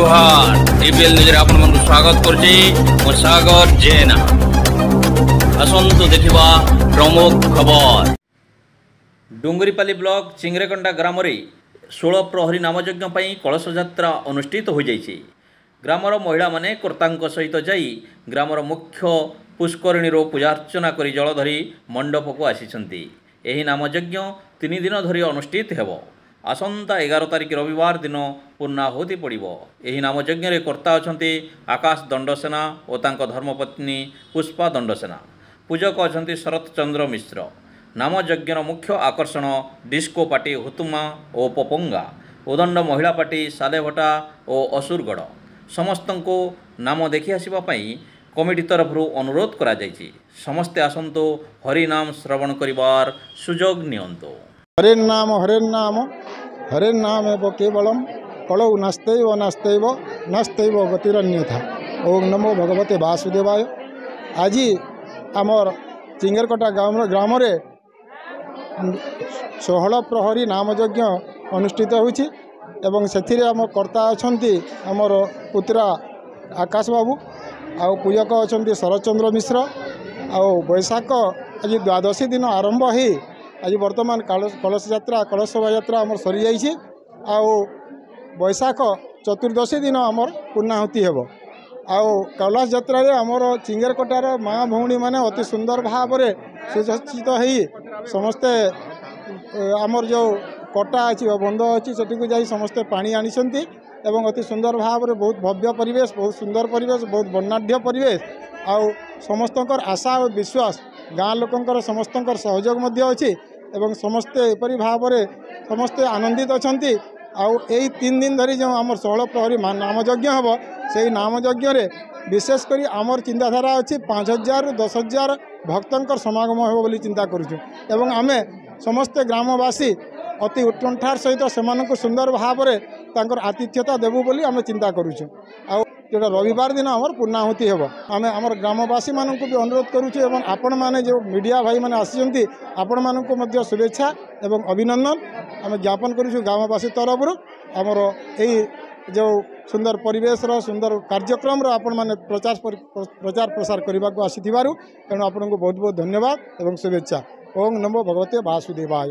जुहार DPL news आपण मन स्वागत करछि मो सागर जेना असंतु देखिबा प्रमुख खबर। डुंगरीपाली ब्लॉक चिंगरेकंडा ग्राम रे 16 प्रहरी नामयज्ञ पई कलश यात्रा अनुष्ठित हो जाइछि। ग्रामर महिला माने कर्तांक सहित जाई ग्रामर मुख्य पुष्करिणी रो पूजार्चना करी जल धरी मंडप को आसीछंती। एही नामयज्ञ 3 दिन धरी अनुष्ठित हेबो। आसंता 11 तारिख रविवार दिन पूर्णाहुति पड़िबो। एही नामयज्ञ रे कर्ता अछंती आकाश दंडसेना और तांको धर्मपत्नी पुष्पा दंडसेना। पूजक अछंती शरत चंद्र मिश्र। नामयज्ञर मुख्य आकर्षण डिस्को पार्टी हुतुमा और पोपंगा, उदंड महिला पार्टी सालेभटा और असुरगढ़। समस्तंको नाम देखि आसिबा पई कमिटी तरफ अनुरोध करा जायछि। समस्ते आसंतो हरि नाम श्रवण करिवार सुजोग नियंतो। हरे नाम एव केवलम कलौ नास्त्यैव नास्त्यैव नास्त्यैव गतिरन्यथा। ओम नमो भगवते वासुदेवाय। आज आमर चिंगरकटा ग्राम रे 16 प्रहरी नामयज्ञ अनुष्ठित होछि एवं सेथिरे आम कर्ता अछंती आमर पुत्रा आकाश बाबू आउ पूजक अछंती शरतचंद्र मिश्र। आउ बैशाख आज द्वादशी दिन आरंभ हो आज वर्तमान कलश यात्रा कलश शोभा यात्रा आमर सरी जाइए। आउ बैशाख चतुर्दशी दिन आमर पूर्णाहुति हेबो। आउ कलश यात्रा रे आमर चिंगरकटार माँ भौणी माने अति सुंदर भाव में सुसज्जित हो समस्ते आमर जो कटा अच्छी बंध अच्छी सेठी जाई समस्ते पानी आनिसंती एवं अति सुंदर भाव में बहुत भव्य परिवेश, बहुत सुंदर परिवेश, बहुत वर्णाढ्य परिवेश। आउ समस्तंकर आशा और विश्वास गाँ लोकंकर समस्तंकर सहयोग मध्य अछि एवं समस्ते एपरी भाव में समस्ते आनंदित अछंती। आउ एई 3 दिन धरी जो आमर 16 प्रहरी नामयज्ञ हम से नामयज्ञ रे विशेषकर आमर चिंताधारा अच्छी 5000 ରୁ 10000 भक्तंकर समागम हो बोली चिंता करूँ एवं आमे समस्ते ग्रामवासी अति उत्कंठार सहित से सुंदर भाव में तांकर आतिथ्यता देबू बोली आमे चिंता करूँ। आउ जोटा रविवार दिन आमर पूर्णाहुति हेबो। आमे आमर ग्रामवासी मानक भी अनुरोध करूँ एवं आपण माने जो मीडिया भाई माने आसिचंती आपण मानक मध्य शुभेच्छा एवं अभिनंदन आमे ज्ञापन करूँ ग्रामवासी तरफ आमर यही जो सुंदर परिवेश सुंदर कार्यक्रम आपण माने प्रचार प्रसार करने को आसी तेणु आपन को बहुत बहुत धन्यवाद एवं शुभेच्छा। ओम नमो भगवते वासुदेवाय।